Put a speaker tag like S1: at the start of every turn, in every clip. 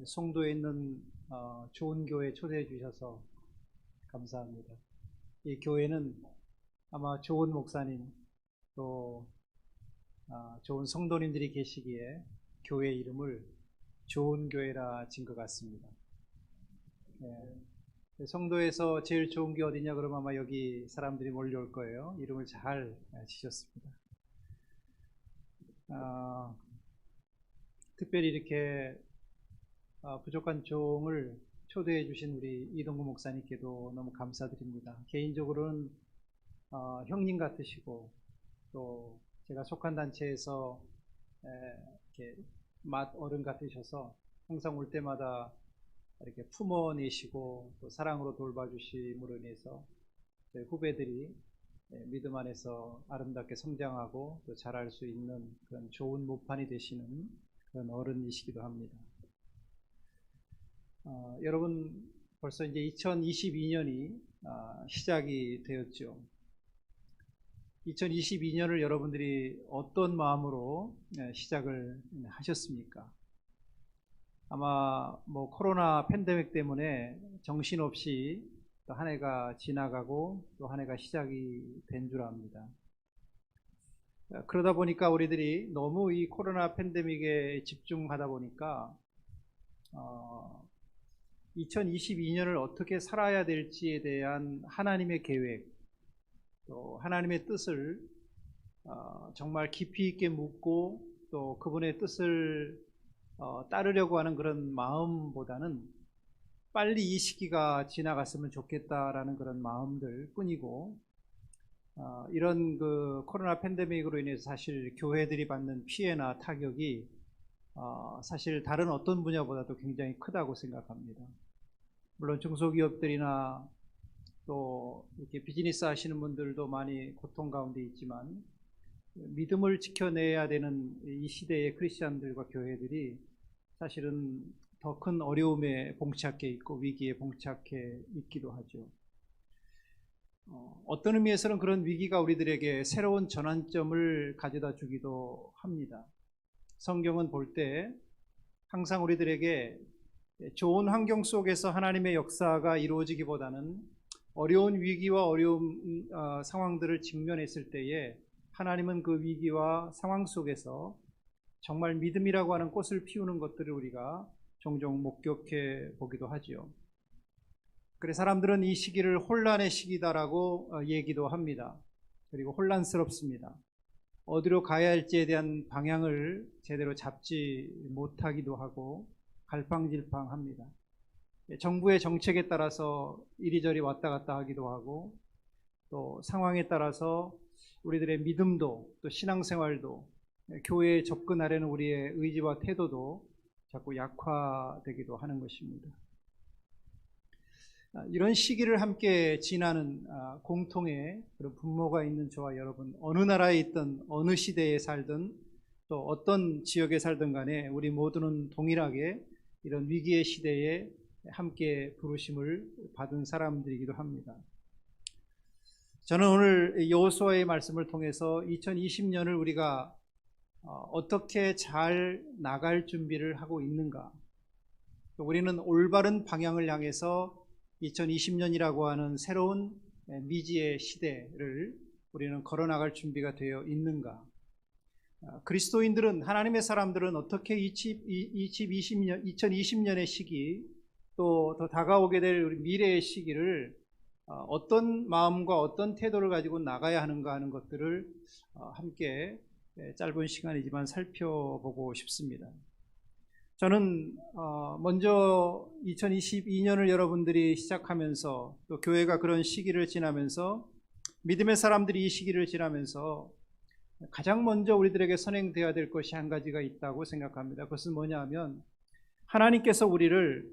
S1: 송도에 있는 좋은 교회 초대해 주셔서 감사합니다. 이 교회는 아마 좋은 목사님 또 좋은 성도님들이 계시기에 교회 이름을 좋은 교회라 진 것 같습니다. 송도에서 제일 좋은 게 어디냐 그러면 아마 여기 사람들이 몰려올 거예요. 이름을 잘 지셨습니다. 특별히 이렇게 부족한 종을 초대해 주신 우리 이동구 목사님께도 너무 감사드립니다. 개인적으로는 형님 같으시고 또 제가 속한 단체에서 이렇게 맏 어른 같으셔서 항상 올 때마다 이렇게 품어내시고 또 사랑으로 돌봐주심으로 인해서 저희 후배들이 믿음 안에서 아름답게 성장하고 또 자랄 수 있는 그런 좋은 모판이 되시는 그런 어른이시기도 합니다. 여러분 벌써 이제 2022년이 시작이 되었죠. 2022년을 여러분들이 어떤 마음으로 시작을 하셨습니까? 아마 뭐 코로나 팬데믹 때문에 정신없이 또 한 해가 지나가고 또 한 해가 시작이 된 줄 압니다. 그러다 보니까 우리들이 너무 이 코로나 팬데믹에 집중하다 보니까 2022년을 어떻게 살아야 될지에 대한 하나님의 계획 또 하나님의 뜻을 정말 깊이 있게 묻고 또 그분의 뜻을 따르려고 하는 그런 마음보다는 빨리 이 시기가 지나갔으면 좋겠다라는 그런 마음들 뿐이고 이런 그 코로나 팬데믹으로 인해서 사실 교회들이 받는 피해나 타격이 사실 다른 어떤 분야보다도 굉장히 크다고 생각합니다. 물론 중소기업들이나 또 이렇게 비즈니스 하시는 분들도 많이 고통 가운데 있지만 믿음을 지켜내야 되는 이 시대의 크리스찬들과 교회들이 사실은 더 큰 어려움에 봉착해 있고 위기에 봉착해 있기도 하죠. 어떤 의미에서는 그런 위기가 우리들에게 새로운 전환점을 가져다 주기도 합니다. 성경은 볼 때 항상 우리들에게 좋은 환경 속에서 하나님의 역사가 이루어지기보다는 어려운 위기와 어려운 상황들을 직면했을 때에 하나님은 그 위기와 상황 속에서 정말 믿음이라고 하는 꽃을 피우는 것들을 우리가 종종 목격해 보기도 하죠. 그래서 사람들은 이 시기를 혼란의 시기다라고 얘기도 합니다. 그리고 혼란스럽습니다. 어디로 가야 할지에 대한 방향을 제대로 잡지 못하기도 하고 갈팡질팡합니다. 정부의 정책에 따라서 이리저리 왔다 갔다 하기도 하고 또 상황에 따라서 우리들의 믿음도 또 신앙생활도 교회에 접근하려는 우리의 의지와 태도도 자꾸 약화되기도 하는 것입니다. 이런 시기를 함께 지나는 공통의 그런 분모가 있는 저와 여러분, 어느 나라에 있든 어느 시대에 살든 또 어떤 지역에 살든 간에 우리 모두는 동일하게 이런 위기의 시대에 함께 부르심을 받은 사람들이기도 합니다. 저는 오늘 여호수아의 말씀을 통해서 2020년을 우리가 어떻게 잘 나갈 준비를 하고 있는가, 우리는 올바른 방향을 향해서 2020년이라고 하는 새로운 미지의 시대를 우리는 걸어나갈 준비가 되어 있는가, 그리스도인들은, 하나님의 사람들은 어떻게 2020년의 시기 또 더 다가오게 될 우리 미래의 시기를 어떤 마음과 어떤 태도를 가지고 나가야 하는가 하는 것들을 함께 짧은 시간이지만 살펴보고 싶습니다. 저는 먼저 2022년을 여러분들이 시작하면서 또 교회가 그런 시기를 지나면서 믿음의 사람들이 이 시기를 지나면서 가장 먼저 우리들에게 선행되어야 될 것이 한 가지가 있다고 생각합니다. 그것은 뭐냐 하면 하나님께서 우리를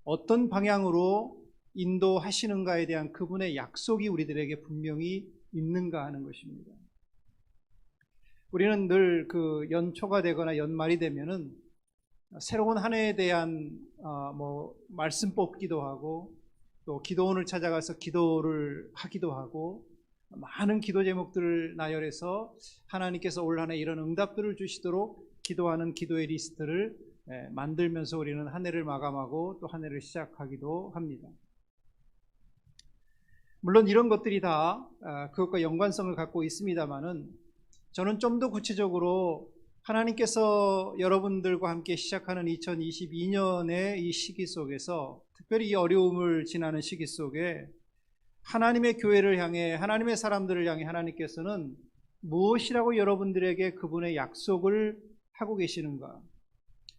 S1: 어떤 방향으로 인도하시는가에 대한 그분의 약속이 우리들에게 분명히 있는가 하는 것입니다. 우리는 늘 그 연초가 되거나 연말이 되면은 새로운 한 해에 대한 말씀 뽑기도 하고 또 기도원을 찾아가서 기도를 하기도 하고 많은 기도 제목들을 나열해서 하나님께서 올 한 해 이런 응답들을 주시도록 기도하는 기도의 리스트를 만들면서 우리는 한 해를 마감하고 또 한 해를 시작하기도 합니다. 물론 이런 것들이 다 그것과 연관성을 갖고 있습니다만은 저는 좀 더 구체적으로 하나님께서 여러분들과 함께 시작하는 2022년의 이 시기 속에서, 특별히 이 어려움을 지나는 시기 속에 하나님의 교회를 향해, 하나님의 사람들을 향해 하나님께서는 무엇이라고 여러분들에게 그분의 약속을 하고 계시는가,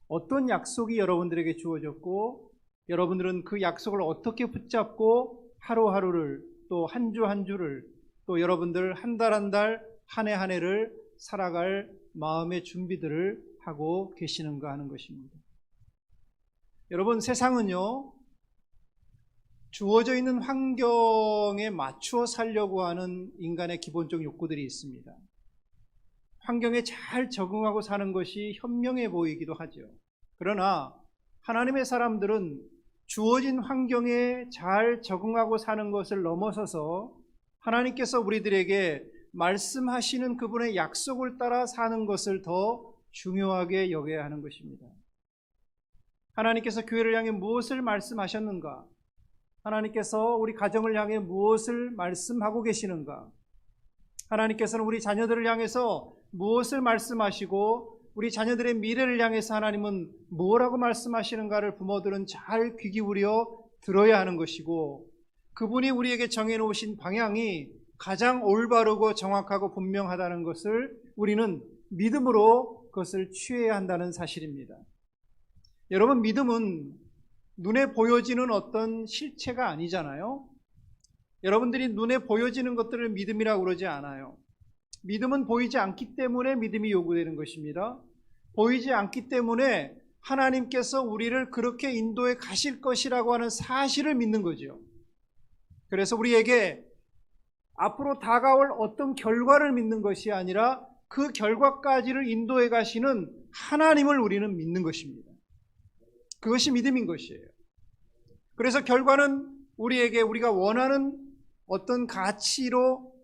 S1: 어떤 약속이 여러분들에게 주어졌고 여러분들은 그 약속을 어떻게 붙잡고 하루하루를, 또 한 주 한 주를, 또 여러분들 한 달 한 달, 한 해 한 해를 살아갈 마음의 준비들을 하고 계시는가 하는 것입니다. 여러분, 세상은요, 주어져 있는 환경에 맞추어 살려고 하는 인간의 기본적 욕구들이 있습니다. 환경에 잘 적응하고 사는 것이 현명해 보이기도 하죠. 그러나 하나님의 사람들은 주어진 환경에 잘 적응하고 사는 것을 넘어서서 하나님께서 우리들에게 말씀하시는 그분의 약속을 따라 사는 것을 더 중요하게 여겨야 하는 것입니다. 하나님께서 교회를 향해 무엇을 말씀하셨는가? 하나님께서 우리 가정을 향해 무엇을 말씀하고 계시는가? 하나님께서는 우리 자녀들을 향해서 무엇을 말씀하시고 우리 자녀들의 미래를 향해서 하나님은 뭐라고 말씀하시는가를 부모들은 잘 귀 기울여 들어야 하는 것이고, 그분이 우리에게 정해놓으신 방향이 가장 올바르고 정확하고 분명하다는 것을 우리는 믿음으로 그것을 취해야 한다는 사실입니다. 여러분, 믿음은 눈에 보여지는 어떤 실체가 아니잖아요. 여러분들이 눈에 보여지는 것들을 믿음이라고 그러지 않아요. 믿음은 보이지 않기 때문에 믿음이 요구되는 것입니다. 보이지 않기 때문에 하나님께서 우리를 그렇게 인도해 가실 것이라고 하는 사실을 믿는 거죠. 그래서 우리에게 앞으로 다가올 어떤 결과를 믿는 것이 아니라 그 결과까지를 인도해 가시는 하나님을 우리는 믿는 것입니다. 그것이 믿음인 것이에요. 그래서 결과는 우리에게 우리가 원하는 어떤 가치로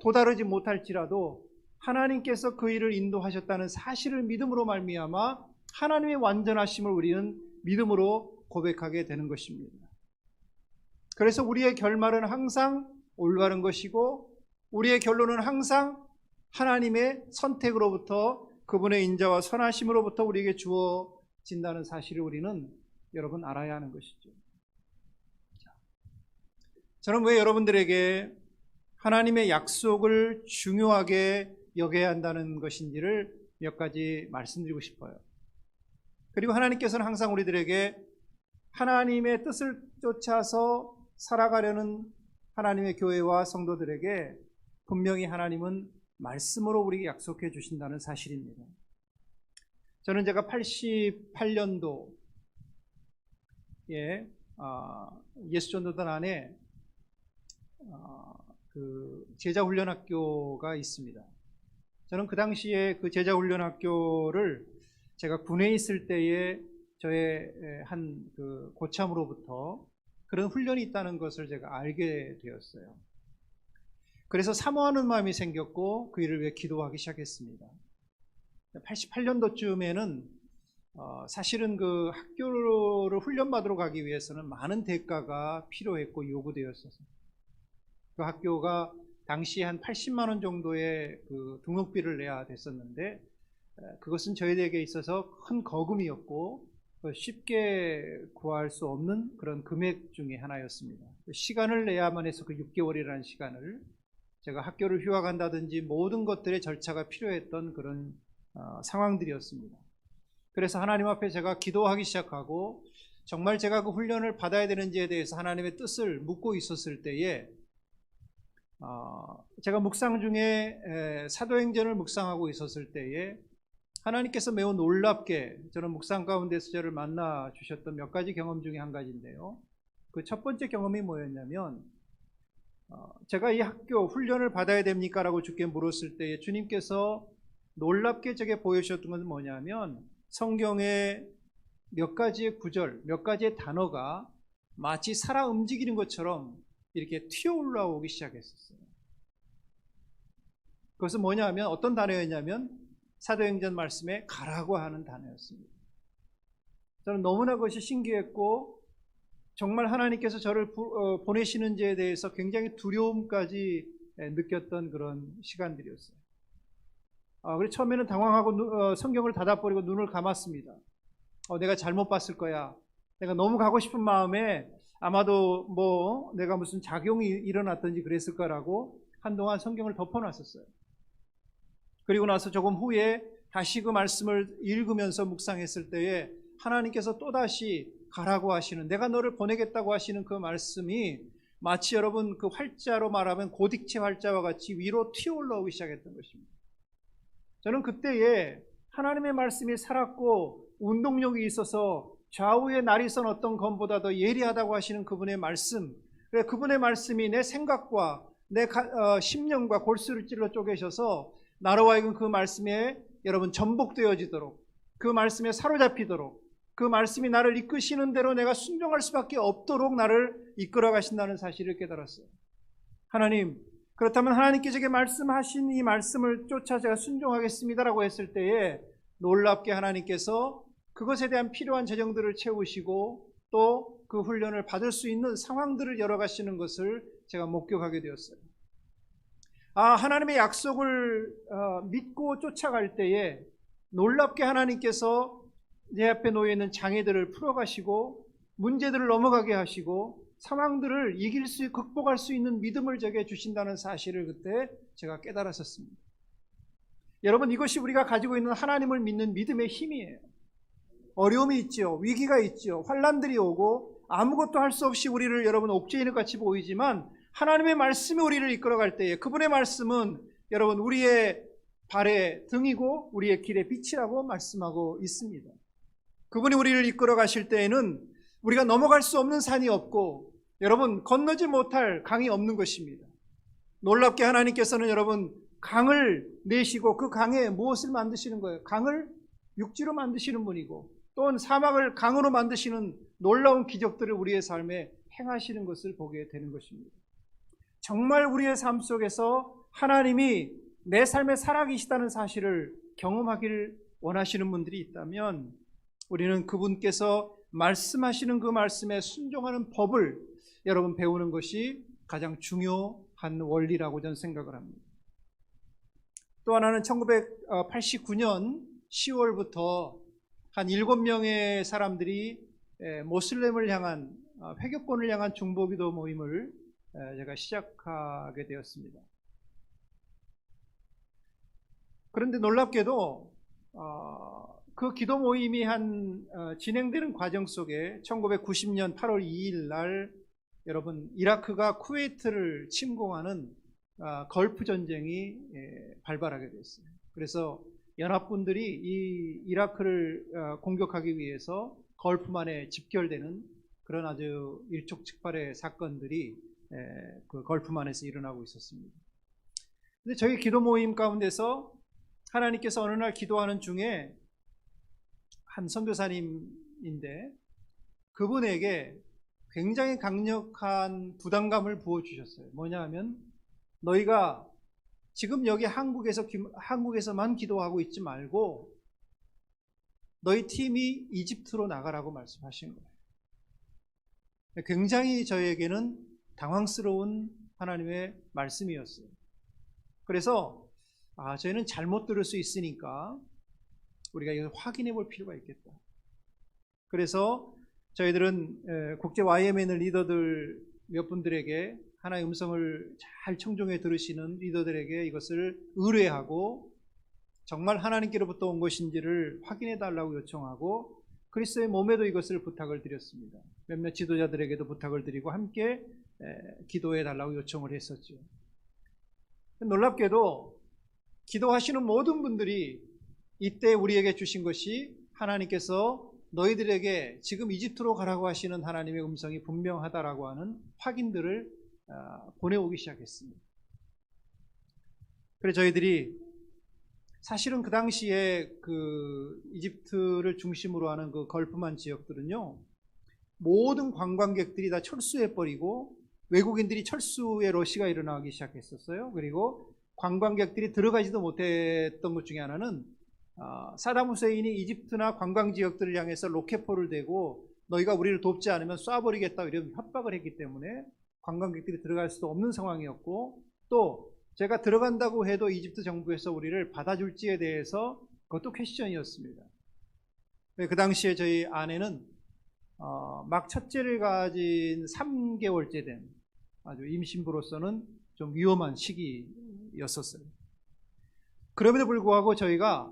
S1: 도달하지 못할지라도 하나님께서 그 일을 인도하셨다는 사실을 믿음으로 말미암아 하나님의 완전하심을 우리는 믿음으로 고백하게 되는 것입니다. 그래서 우리의 결말은 항상 올바른 것이고 우리의 결론은 항상 하나님의 선택으로부터, 그분의 인자와 선하심으로부터 우리에게 주어진다는 사실을 우리는 여러분 알아야 하는 것이죠. 저는 왜 여러분들에게 하나님의 약속을 중요하게 여겨야 한다는 것인지를 몇 가지 말씀드리고 싶어요. 그리고 하나님께서는 항상 우리들에게 하나님의 뜻을 쫓아서 살아가려는 하나님의 교회와 성도들에게 분명히 하나님은 말씀으로 우리에게 약속해 주신다는 사실입니다. 저는 제가 88년도에 예수전도단 안에 그 제자훈련학교가 있습니다. 저는 그 당시에 그 제자훈련학교를 제가 군에 있을 때에 저의 한 그 고참으로부터 그런 훈련이 있다는 것을 제가 알게 되었어요. 그래서 사모하는 마음이 생겼고 그 일을 위해 기도하기 시작했습니다. 88년도쯤에는 사실은 그 학교를 훈련받으러 가기 위해서는 많은 대가가 필요했고 요구되었어서 그 학교가 당시 한 80만 원 정도의 그 등록비를 내야 됐었는데, 그것은 저희에게 있어서 큰 거금이었고 쉽게 구할 수 없는 그런 금액 중에 하나였습니다. 시간을 내야만 해서 그 6개월이라는 시간을, 제가 학교를 휴학한다든지 모든 것들의 절차가 필요했던 그런 상황들이었습니다. 그래서 하나님 앞에 제가 기도하기 시작하고 정말 제가 그 훈련을 받아야 되는지에 대해서 하나님의 뜻을 묻고 있었을 때에 제가 묵상 중에 사도행전을 묵상하고 있었을 때에 하나님께서 매우 놀랍게 저는 묵상 가운데서 저를 만나 주셨던 몇 가지 경험 중에 한 가지인데요. 그 첫 번째 경험이 뭐였냐면, 제가 이 학교 훈련을 받아야 됩니까? 라고 주께 물었을 때에 주님께서 놀랍게 제게 보여주셨던 것은 뭐냐면, 성경의 몇 가지의 구절, 몇 가지의 단어가 마치 살아 움직이는 것처럼 이렇게 튀어 올라오기 시작했었어요. 그것은 뭐냐면, 어떤 단어였냐면 사도행전 말씀에 가라고 하는 단어였습니다. 저는 너무나 그것이 신기했고 정말 하나님께서 저를 보내시는지에 대해서 굉장히 두려움까지 느꼈던 그런 시간들이었어요. 그래서 처음에는 당황하고 성경을 닫아버리고 눈을 감았습니다. 내가 잘못 봤을 거야. 내가 너무 가고 싶은 마음에 아마도 내가 무슨 작용이 일어났든지 그랬을 거라고 한동안 성경을 덮어놨었어요. 그리고 나서 조금 후에 다시 그 말씀을 읽으면서 묵상했을 때에 하나님께서 또다시 가라고 하시는, 내가 너를 보내겠다고 하시는 그 말씀이 마치 여러분 그 활자로 말하면 고딕체 활자와 같이 위로 튀어 올라오기 시작했던 것입니다. 저는 그때에 하나님의 말씀이 살았고 운동력이 있어서 좌우의 날이선 어떤 검보다 더 예리하다고 하시는 그분의 말씀, 그분의 말씀이 내 생각과 내 심령과 골수를 찔러 쪼개셔서 나로 하여금 그 말씀에 여러분 전복되어지도록, 그 말씀에 사로잡히도록, 그 말씀이 나를 이끄시는 대로 내가 순종할 수밖에 없도록 나를 이끌어 가신다는 사실을 깨달았어요. 하나님, 그렇다면 하나님께 제게 말씀하신 이 말씀을 쫓아 제가 순종하겠습니다라고 했을 때에 놀랍게 하나님께서 그것에 대한 필요한 재정들을 채우시고 또 그 훈련을 받을 수 있는 상황들을 열어가시는 것을 제가 목격하게 되었어요. 하나님의 약속을 믿고 쫓아갈 때에 놀랍게 하나님께서 내 앞에 놓여 있는 장애들을 풀어가시고 문제들을 넘어가게 하시고 상황들을 극복할 수 있는 믿음을 제게 주신다는 사실을 그때 제가 깨달았었습니다. 여러분, 이것이 우리가 가지고 있는 하나님을 믿는 믿음의 힘이에요. 어려움이 있죠. 위기가 있죠. 환난들이 오고 아무것도 할 수 없이 우리를 여러분 옥죄이는 같이 보이지만 하나님의 말씀이 우리를 이끌어갈 때에 그분의 말씀은 여러분 우리의 발의 등이고 우리의 길의 빛이라고 말씀하고 있습니다. 그분이 우리를 이끌어 가실 때에는 우리가 넘어갈 수 없는 산이 없고 여러분 건너지 못할 강이 없는 것입니다. 놀랍게 하나님께서는 여러분 강을 내시고 그 강에 무엇을 만드시는 거예요? 강을 육지로 만드시는 분이고 또는 사막을 강으로 만드시는 놀라운 기적들을 우리의 삶에 행하시는 것을 보게 되는 것입니다. 정말 우리의 삶 속에서 하나님이 내 삶에 살아계시다는 사실을 경험하기를 원하시는 분들이 있다면 우리는 그분께서 말씀하시는 그 말씀에 순종하는 법을 여러분 배우는 것이 가장 중요한 원리라고 저는 생각을 합니다. 또 하나는 1989년 10월부터 한 7명의 사람들이 모슬렘을 향한 회교권을 향한 중보기도 모임을 제가 시작하게 되었습니다. 그런데 놀랍게도 그 기도 모임이 진행되는 과정 속에 1990년 8월 2일 날 여러분 이라크가 쿠웨이트를 침공하는 걸프 전쟁이 발발하게 됐어요. 그래서 연합군들이 이 이라크를 공격하기 위해서 걸프만에 집결되는 그런 아주 일촉즉발의 사건들이 그 걸프만에서 일어나고 있었습니다. 근데 저희 기도 모임 가운데서 하나님께서 어느 날 기도하는 중에 한 선교사님인데 그분에게 굉장히 강력한 부담감을 부어주셨어요. 뭐냐 하면 너희가 지금 여기 한국에서만 기도하고 있지 말고 너희 팀이 이집트로 나가라고 말씀하신 거예요. 굉장히 저에게는 당황스러운 하나님의 말씀이었어요. 그래서 저희는 잘못 들을 수 있으니까 우리가 이걸 확인해 볼 필요가 있겠다. 그래서 저희들은 국제 YMN 리더들 몇 분들에게 하나의 음성을 잘 청중해 들으시는 리더들에게 이것을 의뢰하고 정말 하나님께로부터 온 것인지를 확인해 달라고 요청하고 그리스도의 몸에도 이것을 부탁을 드렸습니다. 몇몇 지도자들에게도 부탁을 드리고 함께 기도해 달라고 요청을 했었죠. 놀랍게도 기도하시는 모든 분들이 이때 우리에게 주신 것이 하나님께서 너희들에게 지금 이집트로 가라고 하시는 하나님의 음성이 분명하다라고 하는 확인들을 보내오기 시작했습니다. 그래서 저희들이 사실은 그 당시에 그 이집트를 중심으로 하는 그 걸프만 지역들은요, 모든 관광객들이 다 철수해버리고 외국인들이 철수의 러시가 일어나기 시작했었어요. 그리고 관광객들이 들어가지도 못했던 것 중에 하나는 사담 후세인이 이집트나 관광 지역들을 향해서 로켓포를 대고 너희가 우리를 돕지 않으면 쏴버리겠다 이런 협박을 했기 때문에 관광객들이 들어갈 수도 없는 상황이었고, 또 제가 들어간다고 해도 이집트 정부에서 우리를 받아줄지에 대해서 그것도 퀘스천이었습니다. 그 당시에 저희 아내는 막 첫째를 가진 3개월째 된 아주 임신부로서는 좀 위험한 시기였었어요. 그럼에도 불구하고 저희가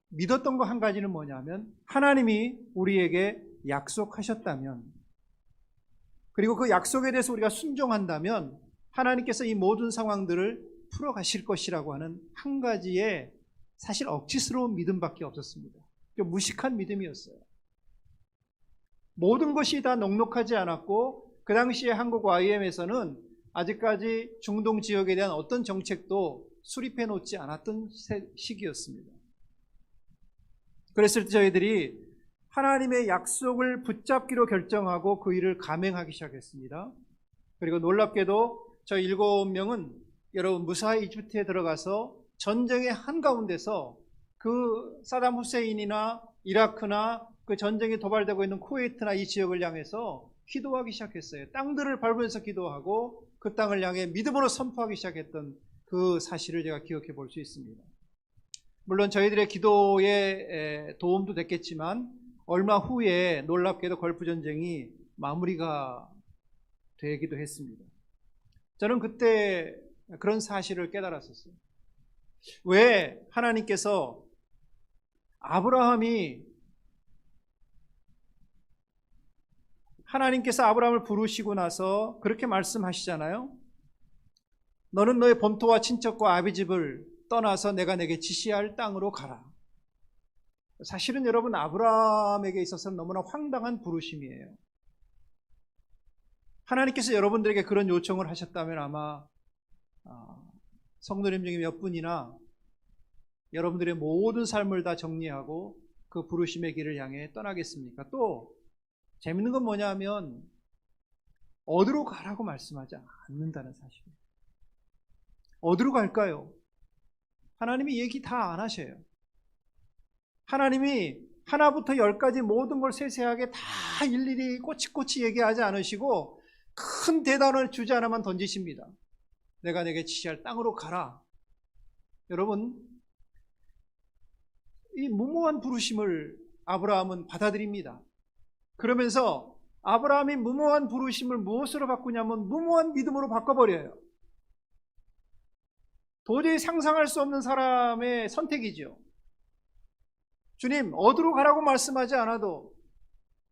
S1: 믿었던 거 한 가지는 뭐냐면, 하나님이 우리에게 약속하셨다면, 그리고 그 약속에 대해서 우리가 순종한다면 하나님께서 이 모든 상황들을 풀어가실 것이라고 하는 한 가지의 사실 억지스러운 믿음밖에 없었습니다. 좀 무식한 믿음이었어요. 모든 것이 다 넉넉하지 않았고, 그 당시에 한국 YM에서는 아직까지 중동 지역에 대한 어떤 정책도 수립해 놓지 않았던 시기였습니다. 그랬을 때 저희들이 하나님의 약속을 붙잡기로 결정하고 그 일을 감행하기 시작했습니다. 그리고 놀랍게도 저희 7명은 여러분 무사히 이집트에 들어가서 전쟁의 한가운데서 그 사담 후세인이나 이라크나 그 전쟁이 도발되고 있는 쿠웨이트나 이 지역을 향해서 기도하기 시작했어요. 땅들을 밟으면서 기도하고 그 땅을 향해 믿음으로 선포하기 시작했던 그 사실을 제가 기억해 볼 수 있습니다. 물론 저희들의 기도에 도움도 됐겠지만 얼마 후에 놀랍게도 걸프 전쟁이 마무리가 되기도 했습니다. 저는 그때 그런 사실을 깨달았었어요. 왜 하나님께서 하나님께서 아브라함을 부르시고 나서 그렇게 말씀하시잖아요. 너는 너의 본토와 친척과 아비집을 떠나서 내가 내게 지시할 땅으로 가라. 사실은 여러분, 아브라함에게 있어서는 너무나 황당한 부르심이에요. 하나님께서 여러분들에게 그런 요청을 하셨다면 아마 성도님 중에 몇 분이나 여러분들의 모든 삶을 다 정리하고 그 부르심의 길을 향해 떠나겠습니까? 또 재밌는 건 뭐냐면 어디로 가라고 말씀하지 않는다는 사실이에요. 어디로 갈까요? 하나님이 얘기 다 안 하셔요. 하나님이 하나부터 10까지 모든 걸 세세하게 다 일일이 꼬치꼬치 얘기하지 않으시고 큰 대단을 주제 하나만 던지십니다. 내가 내게 지시할 땅으로 가라. 여러분, 이 무모한 부르심을 아브라함은 받아들입니다. 그러면서 아브라함이 무모한 부르심을 무엇으로 바꾸냐면 무모한 믿음으로 바꿔버려요. 도저히 상상할 수 없는 사람의 선택이죠. 주님, 어디로 가라고 말씀하지 않아도,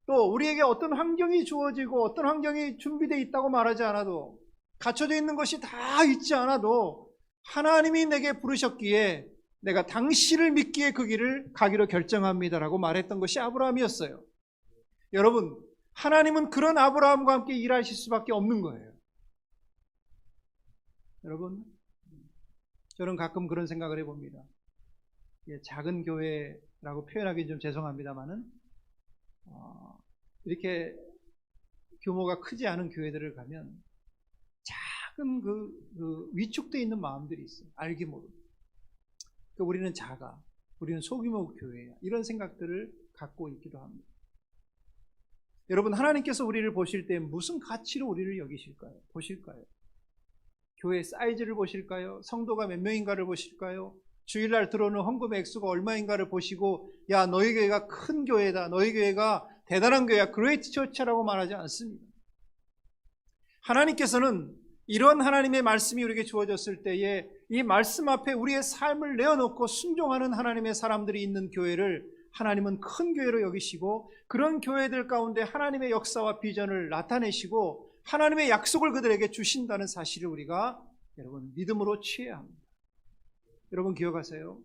S1: 또 우리에게 어떤 환경이 주어지고 어떤 환경이 준비되어 있다고 말하지 않아도, 갖춰져 있는 것이 다 있지 않아도 하나님이 내게 부르셨기에 내가 당신을 믿기에 그 길을 가기로 결정합니다라고 말했던 것이 아브라함이었어요. 여러분, 하나님은 그런 아브라함과 함께 일하실 수밖에 없는 거예요. 여러분, 저는 가끔 그런 생각을 해봅니다. 작은 교회라고 표현하기 좀 죄송합니다만은 이렇게 규모가 크지 않은 교회들을 가면 작은 그 위축되어 있는 마음들이 있어요. 알기 모르고. 우리는 작아, 우리는 소규모 교회야, 이런 생각들을 갖고 있기도 합니다. 여러분, 하나님께서 우리를 보실 때 무슨 가치로 우리를 여기실까요? 보실까요? 교회 사이즈를 보실까요? 성도가 몇 명인가를 보실까요? 주일날 들어오는 헌금의 액수가 얼마인가를 보시고, 야, 너희 교회가 큰 교회다, 너희 교회가 대단한 교회야, 그레이트 처치라고 말하지 않습니다. 하나님께서는 이런 하나님의 말씀이 우리에게 주어졌을 때에 이 말씀 앞에 우리의 삶을 내어놓고 순종하는 하나님의 사람들이 있는 교회를 하나님은 큰 교회로 여기시고, 그런 교회들 가운데 하나님의 역사와 비전을 나타내시고 하나님의 약속을 그들에게 주신다는 사실을 우리가 여러분 믿음으로 취해야 합니다. 여러분 기억하세요.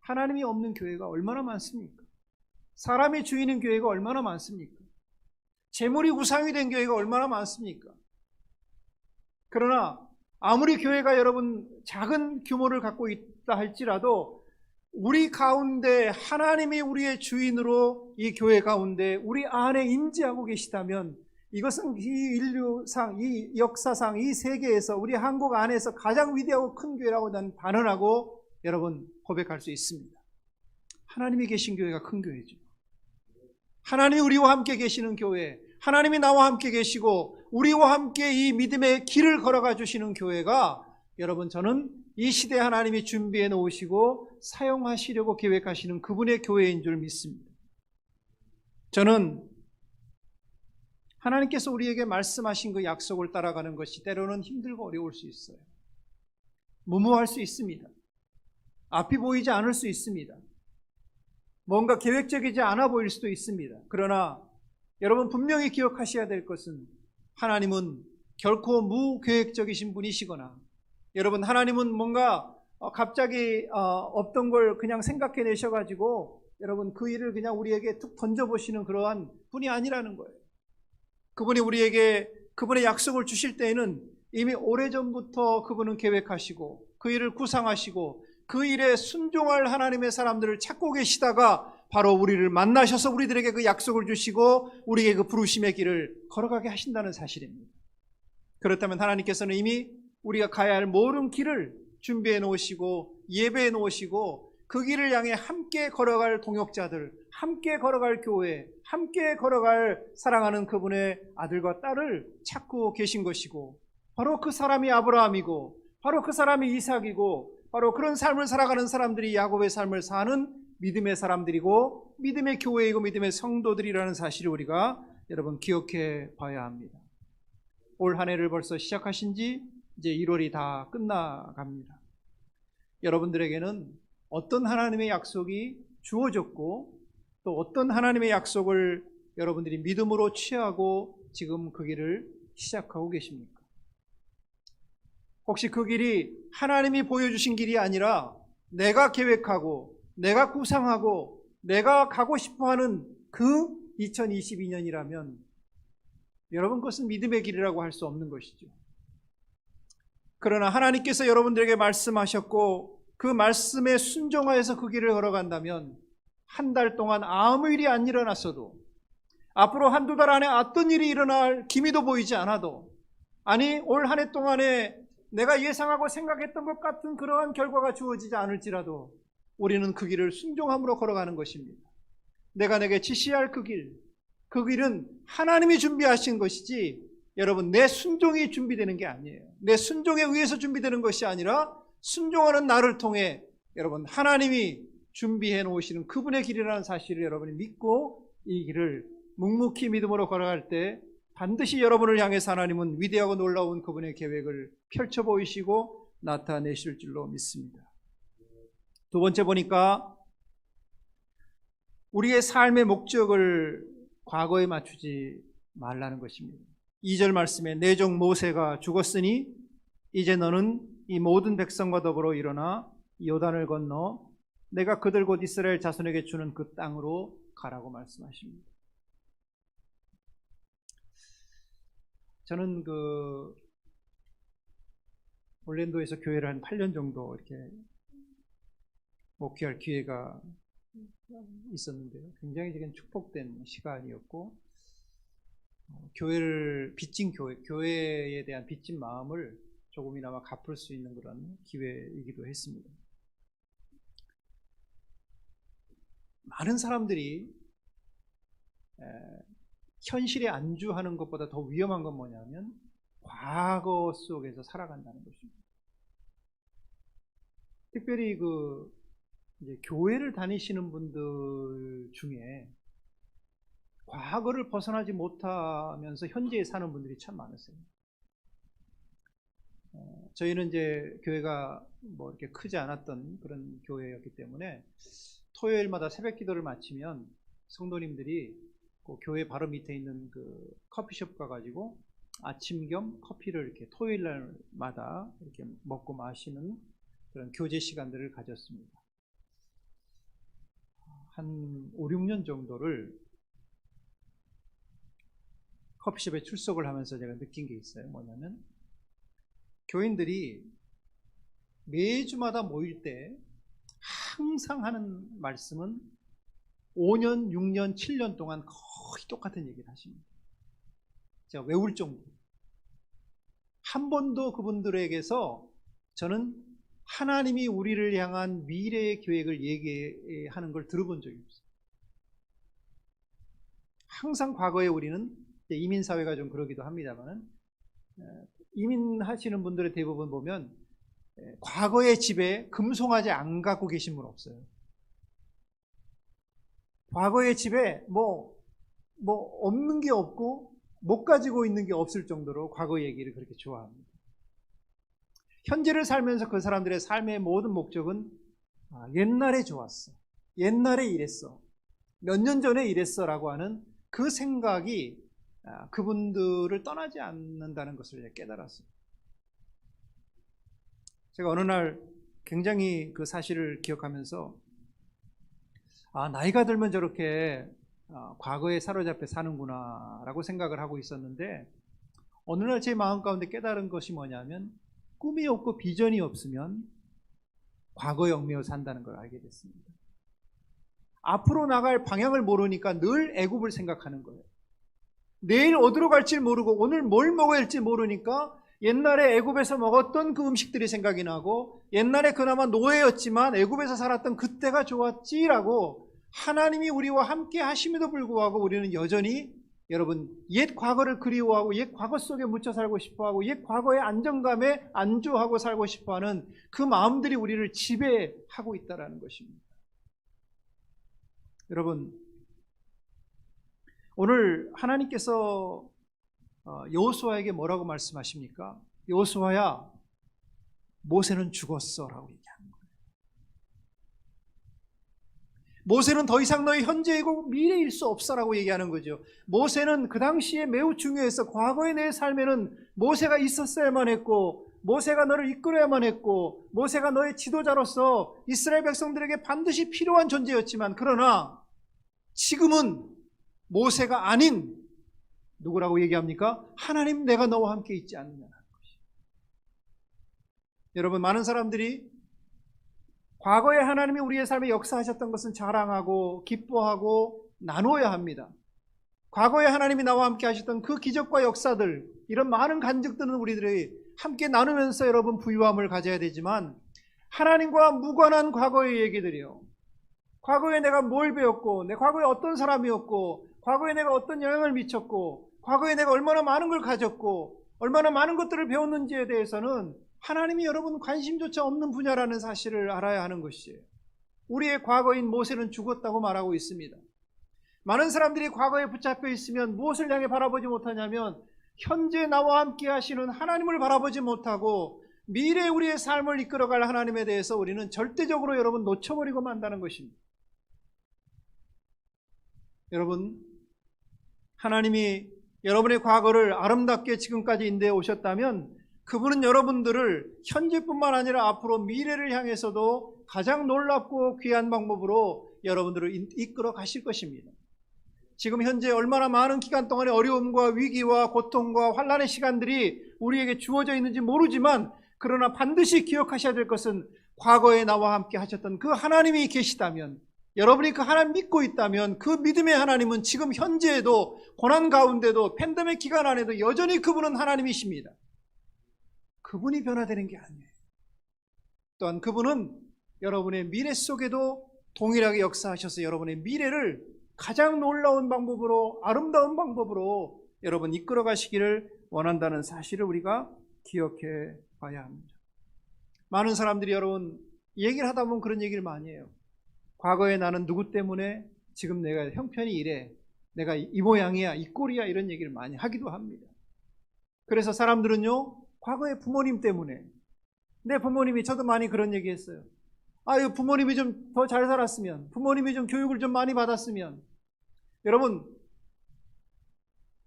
S1: 하나님이 없는 교회가 얼마나 많습니까? 사람이 주인인 교회가 얼마나 많습니까? 재물이 우상이 된 교회가 얼마나 많습니까? 그러나 아무리 교회가 여러분 작은 규모를 갖고 있다 할지라도 우리 가운데 하나님이 우리의 주인으로 이 교회 가운데 우리 안에 임재하고 계시다면 이것은 이 인류상, 이 역사상, 이 세계에서 우리 한국 안에서 가장 위대하고 큰 교회라고 나는 단언하고 여러분 고백할 수 있습니다. 하나님이 계신 교회가 큰 교회죠. 하나님이 우리와 함께 계시는 교회, 하나님이 나와 함께 계시고 우리와 함께 이 믿음의 길을 걸어가 주시는 교회가, 여러분, 저는 이 시대 하나님이 준비해 놓으시고 사용하시려고 계획하시는 그분의 교회인 줄 믿습니다. 저는 하나님께서 우리에게 말씀하신 그 약속을 따라가는 것이 때로는 힘들고 어려울 수 있어요. 무모할 수 있습니다. 앞이 보이지 않을 수 있습니다. 뭔가 계획적이지 않아 보일 수도 있습니다. 그러나 여러분 분명히 기억하셔야 될 것은, 하나님은 결코 무계획적이신 분이시거나, 여러분 하나님은 뭔가 갑자기 없던 걸 그냥 생각해 내셔가지고 여러분 그 일을 그냥 우리에게 툭 던져보시는 그러한 분이 아니라는 거예요. 그분이 우리에게 그분의 약속을 주실 때에는 이미 오래전부터 그분은 계획하시고 그 일을 구상하시고 그 일에 순종할 하나님의 사람들을 찾고 계시다가 바로 우리를 만나셔서 우리들에게 그 약속을 주시고 우리에게 그 부르심의 길을 걸어가게 하신다는 사실입니다. 그렇다면 하나님께서는 이미 우리가 가야 할 모든 길을 준비해 놓으시고 예배해 놓으시고 그 길을 향해 함께 걸어갈 동역자들, 함께 걸어갈 교회, 함께 걸어갈 사랑하는 그분의 아들과 딸을 찾고 계신 것이고, 바로 그 사람이 아브라함이고 바로 그 사람이 이삭이고 바로 그런 삶을 살아가는 사람들이 야곱의 삶을 사는 믿음의 사람들이고 믿음의 교회이고 믿음의 성도들이라는 사실을 우리가 여러분 기억해 봐야 합니다. 올 한 해를 벌써 시작하신 지 이제 1월이 다 끝나갑니다. 여러분들에게는 어떤 하나님의 약속이 주어졌고 또 어떤 하나님의 약속을 여러분들이 믿음으로 취하고 지금 그 길을 시작하고 계십니까? 혹시 그 길이 하나님이 보여주신 길이 아니라 내가 계획하고 내가 구상하고 내가 가고 싶어하는 그 2022년이라면 여러분 그것은 믿음의 길이라고 할 수 없는 것이죠. 그러나 하나님께서 여러분들에게 말씀하셨고 그 말씀에 순종하여서 그 길을 걸어간다면 한 달 동안 아무 일이 안 일어났어도, 앞으로 한두 달 안에 어떤 일이 일어날 기미도 보이지 않아도, 아니 올 한 해 동안에 내가 예상하고 생각했던 것 같은 그러한 결과가 주어지지 않을지라도 우리는 그 길을 순종함으로 걸어가는 것입니다. 내가 내게 지시할 그 길은 하나님이 준비하신 것이지 여러분 내 순종이 준비되는 게 아니에요. 내 순종에 의해서 준비되는 것이 아니라 순종하는 나를 통해 여러분 하나님이 준비해 놓으시는 그분의 길이라는 사실을 여러분이 믿고 이 길을 묵묵히 믿음으로 걸어갈 때 반드시 여러분을 향해서 하나님은 위대하고 놀라운 그분의 계획을 펼쳐 보이시고 나타내실 줄로 믿습니다. 두 번째 보니까 우리의 삶의 목적을 과거에 맞추지 말라는 것입니다. 2절 말씀에 내 종 모세가 죽었으니 이제 너는 이 모든 백성과 더불어 일어나 요단을 건너 내가 그들 곧 이스라엘 자손에게 주는 그 땅으로 가라고 말씀하십니다. 저는 올랜도에서 교회를 한 8년 정도 이렇게 목회할 기회가 있었는데요. 굉장히 지금 축복된 시간이었고, 교회를 빚진 교회에 대한 빚진 마음을 조금이나마 갚을 수 있는 그런 기회이기도 했습니다. 많은 사람들이 현실에 안주하는 것보다 더 위험한 건 뭐냐면 과거 속에서 살아간다는 것입니다. 특별히 이제 교회를 다니시는 분들 중에 과거를 벗어나지 못하면서 현재에 사는 분들이 참 많으세요. 저희는 이제 교회가 뭐 이렇게 크지 않았던 그런 교회였기 때문에 토요일마다 새벽 기도를 마치면 성도님들이 그 교회 바로 밑에 있는 그 커피숍 가가지고 아침 겸 커피를 이렇게 토요일 날마다 이렇게 먹고 마시는 그런 교제 시간들을 가졌습니다. 한 5, 6년 정도를 커피숍에 출석을 하면서 제가 느낀 게 있어요. 뭐냐면 교인들이 매주마다 모일 때 항상 하는 말씀은 5년, 6년, 7년 동안 거의 똑같은 얘기를 하십니다. 제가 외울 정도로. 한 번도 그분들에게서 저는 하나님이 우리를 향한 미래의 계획을 얘기하는 걸 들어본 적이 없어요. 항상 과거에 우리는 이민사회가 좀 그러기도 합니다만, 이민하시는 분들의 대부분 보면 과거의 집에 금송아지 안 갖고 계신 분 없어요. 과거의 집에 뭐 없는 게 없고 못 가지고 있는 게 없을 정도로 과거 얘기를 그렇게 좋아합니다. 현재를 살면서 그 사람들의 삶의 모든 목적은 옛날에 좋았어, 옛날에 이랬어, 몇 년 전에 이랬어 라고 하는 그 생각이 그분들을 떠나지 않는다는 것을 깨달았어요. 제가 어느 날 굉장히 그 사실을 기억하면서 나이가 들면 저렇게 과거에 사로잡혀 사는구나 라고 생각을 하고 있었는데, 어느 날 제 마음 가운데 깨달은 것이 뭐냐면, 꿈이 없고 비전이 없으면 과거에 얽매여 산다는 걸 알게 됐습니다. 앞으로 나갈 방향을 모르니까 늘 애굽을 생각하는 거예요. 내일 어디로 갈지 모르고 오늘 뭘 먹어야 할지 모르니까 옛날에 애굽에서 먹었던 그 음식들이 생각이 나고, 옛날에 그나마 노예였지만 애굽에서 살았던 그때가 좋았지라고 하나님이 우리와 함께 하심에도 불구하고 우리는 여전히, 여러분, 옛 과거를 그리워하고 옛 과거 속에 묻혀 살고 싶어하고 옛 과거의 안정감에 안주하고 살고 싶어하는 그 마음들이 우리를 지배하고 있다는 것입니다. 여러분, 오늘 하나님께서 여호수아에게 뭐라고 말씀하십니까? 여호수아야, 모세는 죽었어 라고 얘기하는 거예요. 모세는 더 이상 너의 현재이고 미래일 수 없어 라고 얘기하는 거죠. 모세는 그 당시에 매우 중요해서, 과거의 내 삶에는 모세가 있었어야만 했고, 모세가 너를 이끌어야만 했고, 모세가 너의 지도자로서 이스라엘 백성들에게 반드시 필요한 존재였지만, 그러나 지금은 모세가 아닌 누구라고 얘기합니까? 하나님, 내가 너와 함께 있지 않느냐는 것이. 여러분, 많은 사람들이 과거에 하나님이 우리의 삶에 역사하셨던 것은 자랑하고 기뻐하고 나누어야 합니다. 과거에 하나님이 나와 함께 하셨던 그 기적과 역사들, 이런 많은 간증들은 우리들이 함께 나누면서 여러분 부유함을 가져야 되지만, 하나님과 무관한 과거의 얘기들이요, 과거에 내가 뭘 배웠고, 내 과거에 어떤 사람이었고, 과거에 내가 어떤 영향을 미쳤고, 과거에 내가 얼마나 많은 걸 가졌고, 얼마나 많은 것들을 배웠는지에 대해서는 하나님이 여러분 관심조차 없는 분야라는 사실을 알아야 하는 것이에요. 우리의 과거인 모세는 죽었다고 말하고 있습니다. 많은 사람들이 과거에 붙잡혀 있으면 무엇을 향해 바라보지 못하냐면, 현재 나와 함께 하시는 하나님을 바라보지 못하고 미래 우리의 삶을 이끌어갈 하나님에 대해서 우리는 절대적으로 여러분 놓쳐버리고 만다는 것입니다. 여러분, 하나님이 여러분의 과거를 아름답게 지금까지 인도해 오셨다면, 그분은 여러분들을 현재뿐만 아니라 앞으로 미래를 향해서도 가장 놀랍고 귀한 방법으로 여러분들을 이끌어 가실 것입니다. 지금 현재 얼마나 많은 기간 동안의 어려움과 위기와 고통과 환난의 시간들이 우리에게 주어져 있는지 모르지만, 그러나 반드시 기억하셔야 될 것은, 과거에 나와 함께 하셨던 그 하나님이 계시다면, 여러분이 그 하나님 믿고 있다면, 그 믿음의 하나님은 지금 현재에도, 고난 가운데도, 팬데믹 기간 안에도 여전히 그분은 하나님이십니다. 그분이 변화되는 게 아니에요. 또한 그분은 여러분의 미래 속에도 동일하게 역사하셔서 여러분의 미래를 가장 놀라운 방법으로, 아름다운 방법으로 여러분 이끌어 가시기를 원한다는 사실을 우리가 기억해 봐야 합니다. 많은 사람들이 여러분 얘기를 하다 보면 그런 얘기를 많이 해요. 과거에 나는 누구 때문에 지금 내가 형편이 이래, 내가 이 모양이야, 이 꼴이야, 이런 얘기를 많이 하기도 합니다. 그래서 사람들은요, 과거에 부모님 때문에, 내 부모님이, 저도 많이 그런 얘기 했어요. 아유, 부모님이 좀 더 잘 살았으면, 부모님이 좀 교육을 좀 많이 받았으면. 여러분,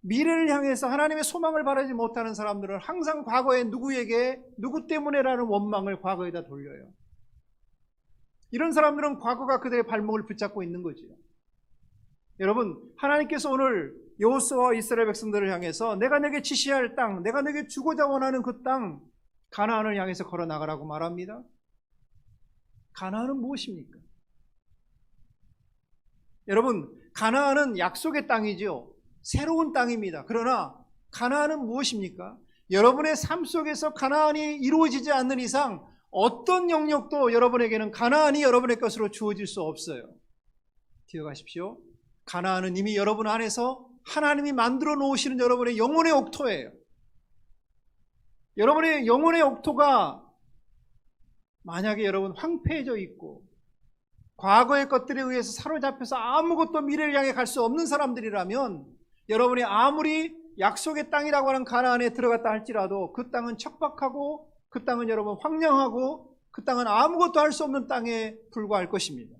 S1: 미래를 향해서 하나님의 소망을 바라지 못하는 사람들은 항상 과거에 누구에게, 누구 때문에라는 원망을 과거에다 돌려요. 이런 사람들은 과거가 그들의 발목을 붙잡고 있는 거죠. 여러분, 하나님께서 오늘 여호수아와 이스라엘 백성들을 향해서 내가 내게 지시할 땅, 내가 내게 주고자 원하는 그 땅, 가나안을 향해서 걸어 나가라고 말합니다. 가나안은 무엇입니까? 여러분, 가나안은 약속의 땅이죠. 새로운 땅입니다. 그러나 가나안은 무엇입니까? 여러분의 삶 속에서 가나안이 이루어지지 않는 이상 어떤 영역도 여러분에게는 가나안이 여러분의 것으로 주어질 수 없어요. 기억하십시오. 가나안은 이미 여러분 안에서 하나님이 만들어 놓으시는 여러분의 영혼의 옥토예요. 여러분의 영혼의 옥토가 만약에 여러분 황폐해져 있고 과거의 것들에 의해서 사로잡혀서 아무것도 미래를 향해 갈 수 없는 사람들이라면 여러분이 아무리 약속의 땅이라고 하는 가나안에 들어갔다 할지라도 그 땅은 척박하고 그 땅은 여러분 황량하고 그 땅은 아무것도 할 수 없는 땅에 불과할 것입니다.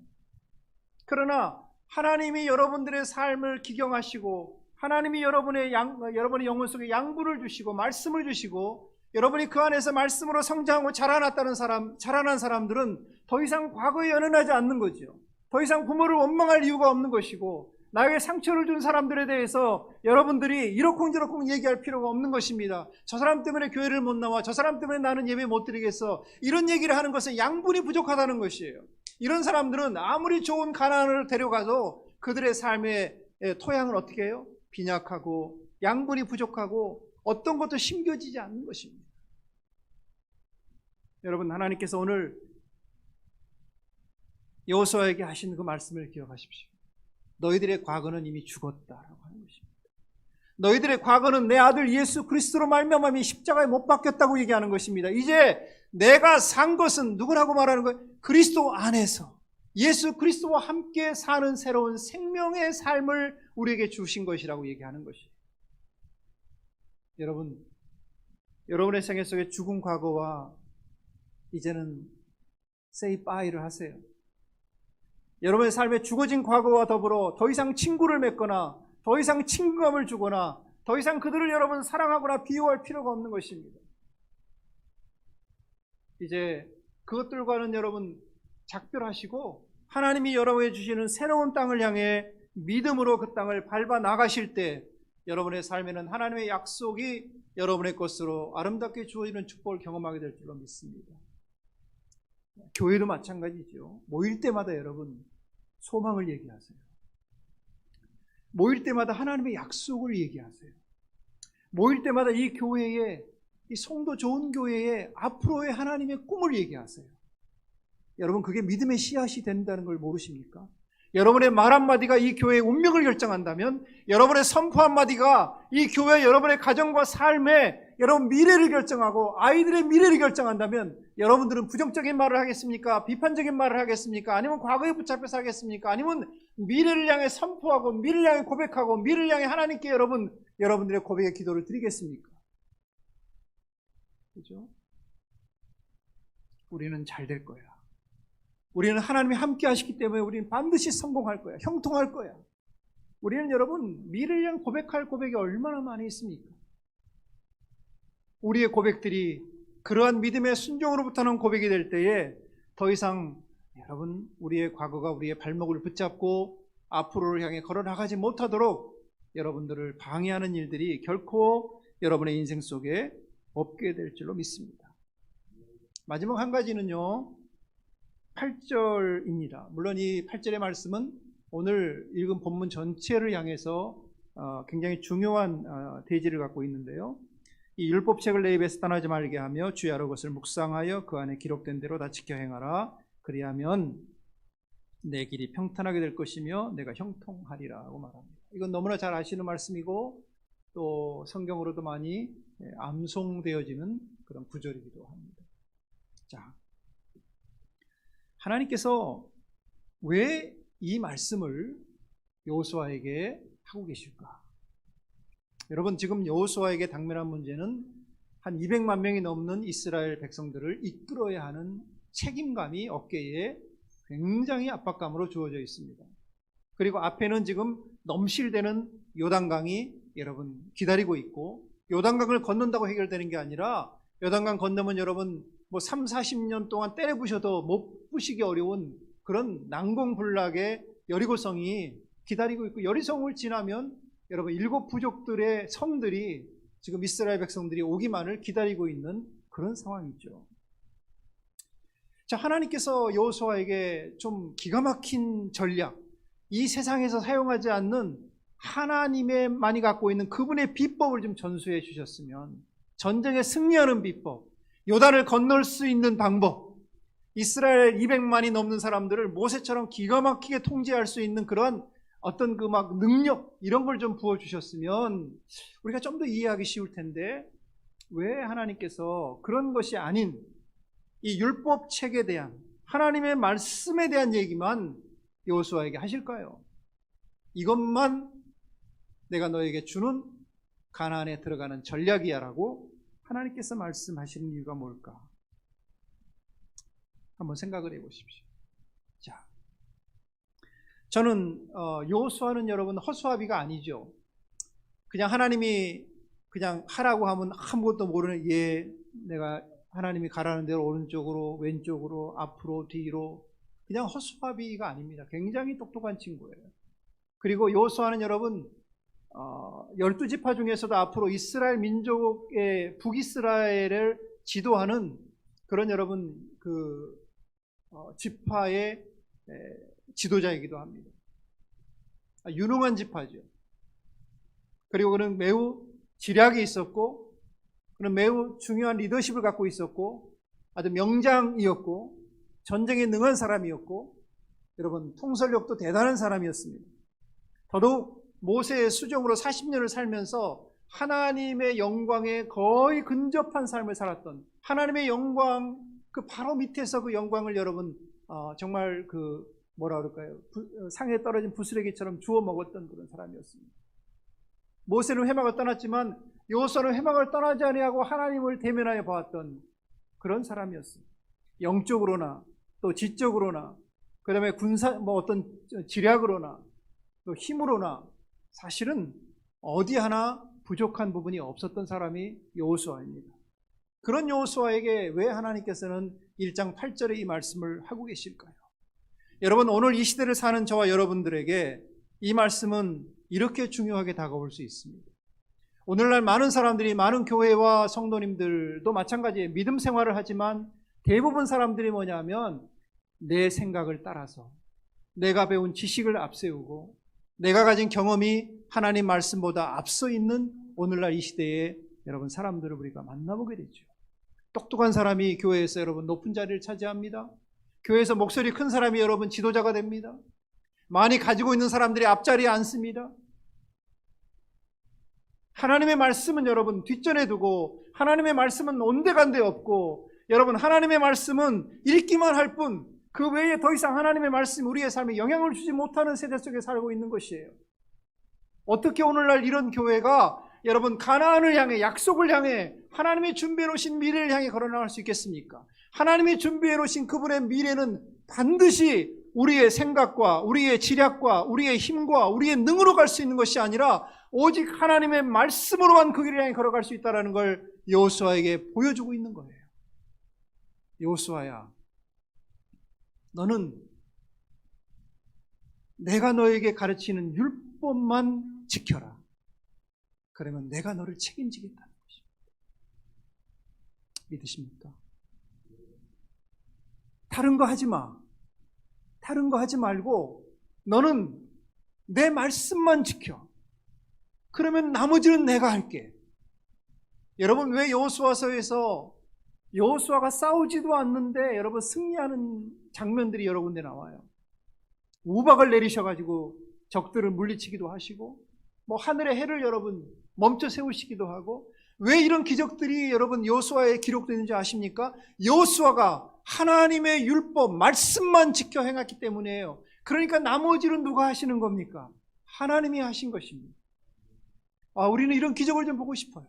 S1: 그러나 하나님이 여러분들의 삶을 기경하시고 하나님이 여러분의 영혼 속에 양분을 주시고 말씀을 주시고 여러분이 그 안에서 말씀으로 성장하고 자라난 사람들은 더 이상 과거에 연연하지 않는 거죠. 더 이상 부모를 원망할 이유가 없는 것이고 나에게 상처를 준 사람들에 대해서 여러분들이 이러쿵저러쿵 얘기할 필요가 없는 것입니다. 저 사람 때문에 교회를 못 나와, 저 사람 때문에 나는 예배 못 드리겠어, 이런 얘기를 하는 것은 양분이 부족하다는 것이에요. 이런 사람들은 아무리 좋은 가나안을 데려가도 그들의 삶의 토양은 어떻게 해요? 빈약하고 양분이 부족하고 어떤 것도 심겨지지 않는 것입니다. 여러분, 하나님께서 오늘 여호수아에게 하신 그 말씀을 기억하십시오. 너희들의 과거는 이미 죽었다라고 하는 것입니다. 너희들의 과거는 내 아들 예수 그리스도로 말미암아 십자가에 못 박혔다고 얘기하는 것입니다. 이제 내가 산 것은 누구라고 말하는 거예요? 그리스도 안에서 예수 그리스도와 함께 사는 새로운 생명의 삶을 우리에게 주신 것이라고 얘기하는 것이에요. 여러분, 여러분의 생애 속에 죽은 과거와 이제는 say bye를 하세요. 여러분의 삶에 죽어진 과거와 더불어 더 이상 친구를 맺거나 더 이상 친근감을 주거나 더 이상 그들을 여러분 사랑하거나 비유할 필요가 없는 것입니다. 이제 그것들과는 여러분 작별하시고 하나님이 여러분에게 주시는 새로운 땅을 향해 믿음으로 그 땅을 밟아 나가실 때 여러분의 삶에는 하나님의 약속이 여러분의 것으로 아름답게 주어지는 축복을 경험하게 될 줄로 믿습니다. 교회도 마찬가지죠. 모일 때마다 여러분 소망을 얘기하세요. 모일 때마다 하나님의 약속을 얘기하세요. 모일 때마다 이 교회에, 이 성도 좋은 교회에 앞으로의 하나님의 꿈을 얘기하세요. 여러분, 그게 믿음의 씨앗이 된다는 걸 모르십니까? 여러분의 말 한마디가 이 교회의 운명을 결정한다면, 여러분의 선포 한마디가 이 교회 여러분의 가정과 삶에 여러분 미래를 결정하고 아이들의 미래를 결정한다면 여러분들은 부정적인 말을 하겠습니까? 비판적인 말을 하겠습니까? 아니면 과거에 붙잡혀 살겠습니까? 아니면 미래를 향해 선포하고 미래를 향해 고백하고 미래를 향해 하나님께 여러분들의 고백의 기도를 드리겠습니까? 그죠? 우리는 잘 될 거야. 우리는 하나님이 함께 하시기 때문에 우리는 반드시 성공할 거야. 형통할 거야. 우리는 여러분 미래를 향해 고백할 고백이 얼마나 많이 있습니까? 우리의 고백들이 그러한 믿음의 순종으로부터는 고백이 될 때에 더 이상 여러분 우리의 과거가 우리의 발목을 붙잡고 앞으로를 향해 걸어나가지 못하도록 여러분들을 방해하는 일들이 결코 여러분의 인생 속에 없게 될 줄로 믿습니다. 마지막 한 가지는요, 8절입니다. 물론 이 8절의 말씀은 오늘 읽은 본문 전체를 향해서 굉장히 중요한 대지를 갖고 있는데요. 이 율법책을 내 입에서 떠나지 말게 하며 주야로 그것을 묵상하여 그 안에 기록된 대로 다 지켜 행하라. 그리하면 내 길이 평탄하게 될 것이며 내가 형통하리라고 말합니다. 이건 너무나 잘 아시는 말씀이고 또 성경으로도 많이 암송되어지는 그런 구절이기도 합니다. 자, 하나님께서 왜 이 말씀을 여호수아에게 하고 계실까? 여러분, 지금 여호수아에게 당면한 문제는 한 200만 명이 넘는 이스라엘 백성들을 이끌어야 하는 책임감이 어깨에 굉장히 압박감으로 주어져 있습니다. 그리고 앞에는 지금 넘실대는 요단강이 여러분 기다리고 있고, 요단강을 건넌다고 해결되는 게 아니라 요단강 건너면 여러분 3, 40년 동안 때려 부셔도 못 부시기 어려운 그런 난공불락의 여리고성이 기다리고 있고, 여리성을 지나면 여러분 7 부족들의 성들이 지금 이스라엘 백성들이 오기만을 기다리고 있는 그런 상황이죠. 자, 하나님께서 여호수아에게 좀 기가 막힌 전략, 이 세상에서 사용하지 않는 하나님의만이 갖고 있는 그분의 비법을 좀 전수해 주셨으면, 전쟁에 승리하는 비법, 요단을 건널 수 있는 방법, 이스라엘 200만이 넘는 사람들을 모세처럼 기가 막히게 통제할 수 있는 그런 어떤 그 막 능력, 이런 걸 좀 부어주셨으면 우리가 좀 더 이해하기 쉬울 텐데, 왜 하나님께서 그런 것이 아닌 이 율법책에 대한, 하나님의 말씀에 대한 얘기만 여호수아에게 하실까요? 이것만 내가 너에게 주는 가나안에 들어가는 전략이야라고 하나님께서 말씀하시는 이유가 뭘까? 한번 생각을 해보십시오. 자, 저는 여호수아는 여러분 허수아비가 아니죠. 그냥 하나님이 그냥 하라고 하면 아무것도 모르는, 내가 하나님이 가라는 대로 오른쪽으로 왼쪽으로 앞으로 뒤로, 그냥 허수아비가 아닙니다. 굉장히 똑똑한 친구예요. 그리고 여호수아는 여러분 12지파 중에서도 앞으로 이스라엘 민족의 북이스라엘을 지도하는 그런 여러분 그 지파의 지도자이기도 합니다. 유능한 지파죠. 그리고 그는 매우 지략이 있었고, 그는 매우 중요한 리더십을 갖고 있었고, 아주 명장이었고, 전쟁에 능한 사람이었고, 여러분 통솔력도 대단한 사람이었습니다. 더더욱 모세의 수종으로 40년을 살면서 하나님의 영광에 거의 근접한 삶을 살았던, 하나님의 영광 그 바로 밑에서 그 영광을 여러분 정말 그 뭐라 그럴까요? 상에 떨어진 부스레기처럼 주워 먹었던 그런 사람이었습니다. 모세는 회막을 떠났지만 여호수아는 회막을 떠나지 아니하고 하나님을 대면하여 보았던 그런 사람이었습니다. 영적으로나 또 지적으로나, 그 다음에 어떤 지략으로나 또 힘으로나 사실은 어디 하나 부족한 부분이 없었던 사람이 여호수아입니다. 그런 여호수아에게 왜 하나님께서는 1장 8절에 이 말씀을 하고 계실까요? 여러분, 오늘 이 시대를 사는 저와 여러분들에게 이 말씀은 이렇게 중요하게 다가올 수 있습니다. 오늘날 많은 사람들이, 많은 교회와 성도님들도 마찬가지예요. 믿음 생활을 하지만 대부분 사람들이 뭐냐면 내 생각을 따라서 내가 배운 지식을 앞세우고 내가 가진 경험이 하나님 말씀보다 앞서 있는 오늘날 이 시대에 여러분 사람들을 우리가 만나보게 되죠. 똑똑한 사람이 교회에서 여러분 높은 자리를 차지합니다. 교회에서 목소리 큰 사람이 여러분 지도자가 됩니다. 많이 가지고 있는 사람들이 앞자리에 앉습니다. 하나님의 말씀은 여러분 뒷전에 두고, 하나님의 말씀은 온데간데 없고, 여러분 하나님의 말씀은 읽기만 할 뿐 그 외에 더 이상 하나님의 말씀이 우리의 삶에 영향을 주지 못하는 세대 속에 살고 있는 것이에요. 어떻게 오늘날 이런 교회가 여러분 가나안을 향해, 약속을 향해, 하나님이 준비해 놓으신 미래를 향해 걸어나갈 수 있겠습니까? 하나님이 준비해 놓으신 그분의 미래는 반드시 우리의 생각과 우리의 지략과 우리의 힘과 우리의 능으로 갈 수 있는 것이 아니라 오직 하나님의 말씀으로만 그 길을 향해 걸어갈 수 있다는 걸 여호수아에게 보여주고 있는 거예요. 여호수아야, 너는 내가 너에게 가르치는 율법만 지켜라. 그러면 내가 너를 책임지겠다는 것입니다. 믿으십니까? 다른 거 하지 마. 다른 거 하지 말고 너는 내 말씀만 지켜. 그러면 나머지는 내가 할게. 여러분, 왜 여호수아서에서 여호수아가 싸우지도 않는데 여러분 승리하는 장면들이 여러 군데 나와요. 우박을 내리셔가지고 적들을 물리치기도 하시고, 뭐 하늘의 해를 여러분 멈춰 세우시기도 하고, 왜 이런 기적들이 여러분 여호수아에 기록되는지 아십니까? 여호수아가 하나님의 율법 말씀만 지켜 행했기 때문이에요. 그러니까 나머지는 누가 하시는 겁니까? 하나님이 하신 것입니다. 우리는 이런 기적을 좀 보고 싶어요.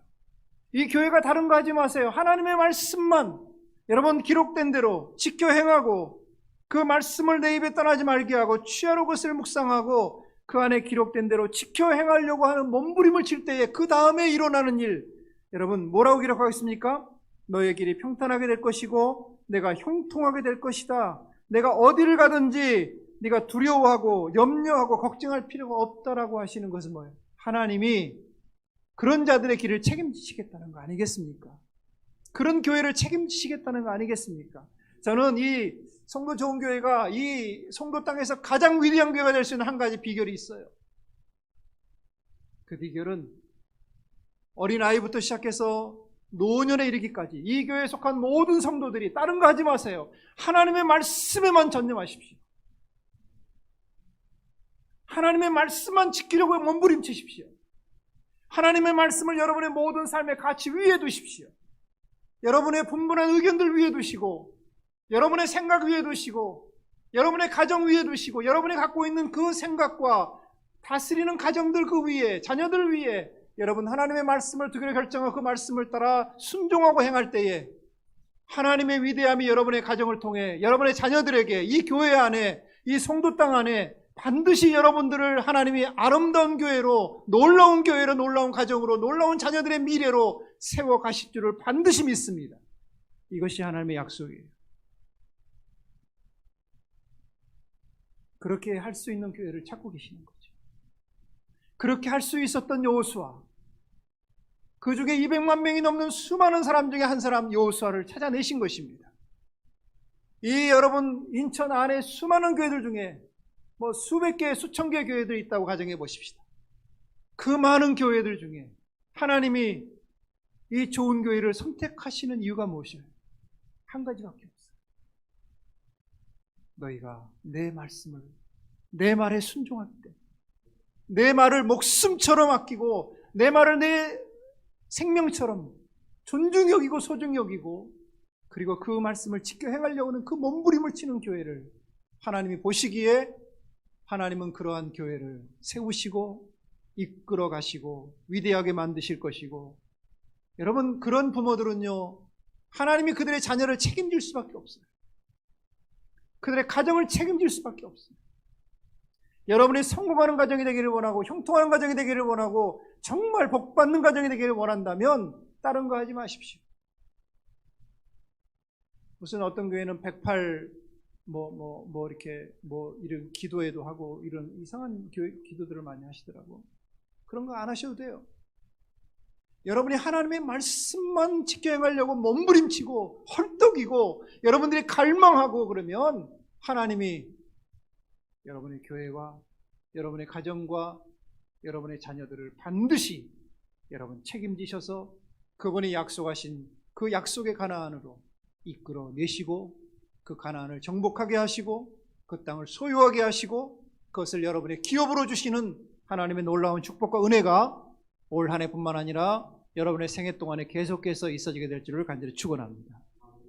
S1: 이 교회가 다른 거 하지 마세요. 하나님의 말씀만 여러분 기록된 대로 지켜 행하고, 그 말씀을 내 입에 떠나지 말게 하고 취하로 그것을 묵상하고 그 안에 기록된 대로 지켜 행하려고 하는 몸부림을 칠 때에 그 다음에 일어나는 일, 여러분 뭐라고 기록하고 있습니까? 너의 길이 평탄하게 될 것이고 내가 형통하게 될 것이다. 내가 어디를 가든지 네가 두려워하고 염려하고 걱정할 필요가 없다라고 하시는 것은 뭐예요? 하나님이 그런 자들의 길을 책임지시겠다는 거 아니겠습니까? 그런 교회를 책임지시겠다는 거 아니겠습니까? 저는 이 성도 좋은 교회가 이 성도 땅에서 가장 위대한 교회가 될 수 있는 한 가지 비결이 있어요. 그 비결은 어린아이부터 시작해서 노년에 이르기까지 이 교회에 속한 모든 성도들이 다른 거 하지 마세요. 하나님의 말씀에만 전념하십시오. 하나님의 말씀만 지키려고 몸부림치십시오. 하나님의 말씀을 여러분의 모든 삶의 가치 위에 두십시오. 여러분의 분분한 의견들 위에 두시고, 여러분의 생각 위에 두시고, 여러분의 가정 위에 두시고, 여러분이 갖고 있는 그 생각과 다스리는 가정들 그 위에, 자녀들 위에 여러분 하나님의 말씀을 두기로 결정하고 그 말씀을 따라 순종하고 행할 때에 하나님의 위대함이 여러분의 가정을 통해 여러분의 자녀들에게 이 교회 안에, 이 송도 땅 안에 반드시 여러분들을 하나님이 아름다운 교회로, 놀라운 교회로, 놀라운 가정으로, 놀라운 자녀들의 미래로 세워가실 줄을 반드시 믿습니다. 이것이 하나님의 약속이에요. 그렇게 할 수 있는 교회를 찾고 계시는 거죠. 그렇게 할 수 있었던 여호수아, 그 중에 200만 명이 넘는 수많은 사람 중에 한 사람 여호수아를 찾아내신 것입니다. 이 여러분 인천 안에 수많은 교회들 중에 수백 개, 수천 개의 교회들이 있다고 가정해 보십시다. 그 많은 교회들 중에 하나님이 이 좋은 교회를 선택하시는 이유가 무엇이에요? 한 가지밖에 없어요. 너희가 내 말씀을, 내 말에 순종할 때, 내 말을 목숨처럼 아끼고 내 말을 내 생명처럼 존중히 여기고 소중히 여기고, 그리고 그 말씀을 지켜 행하려고 하는 그 몸부림을 치는 교회를 하나님이 보시기에 하나님은 그러한 교회를 세우시고 이끌어 가시고 위대하게 만드실 것이고, 여러분 그런 부모들은요, 하나님이 그들의 자녀를 책임질 수밖에 없어요. 그들의 가정을 책임질 수밖에 없어요. 여러분이 성공하는 가정이 되기를 원하고 형통하는 가정이 되기를 원하고 정말 복받는 가정이 되기를 원한다면 다른 거 하지 마십시오. 무슨 어떤 교회는 108 이렇게 이런 기도회도 하고 이런 이상한 기도들을 많이 하시더라고. 그런 거 안 하셔도 돼요. 여러분이 하나님의 말씀만 지켜 행하려고 몸부림치고 헐떡이고 여러분들이 갈망하고 그러면 하나님이 여러분의 교회와 여러분의 가정과 여러분의 자녀들을 반드시 여러분 책임지셔서 그분이 약속하신 그 약속의 가나안으로 이끌어내시고 그 가나안을 정복하게 하시고 그 땅을 소유하게 하시고 그것을 여러분의 기업으로 주시는 하나님의 놀라운 축복과 은혜가 올 한 해뿐만 아니라 여러분의 생애 동안에 계속해서 있어지게 될 줄을 간절히 축원합니다.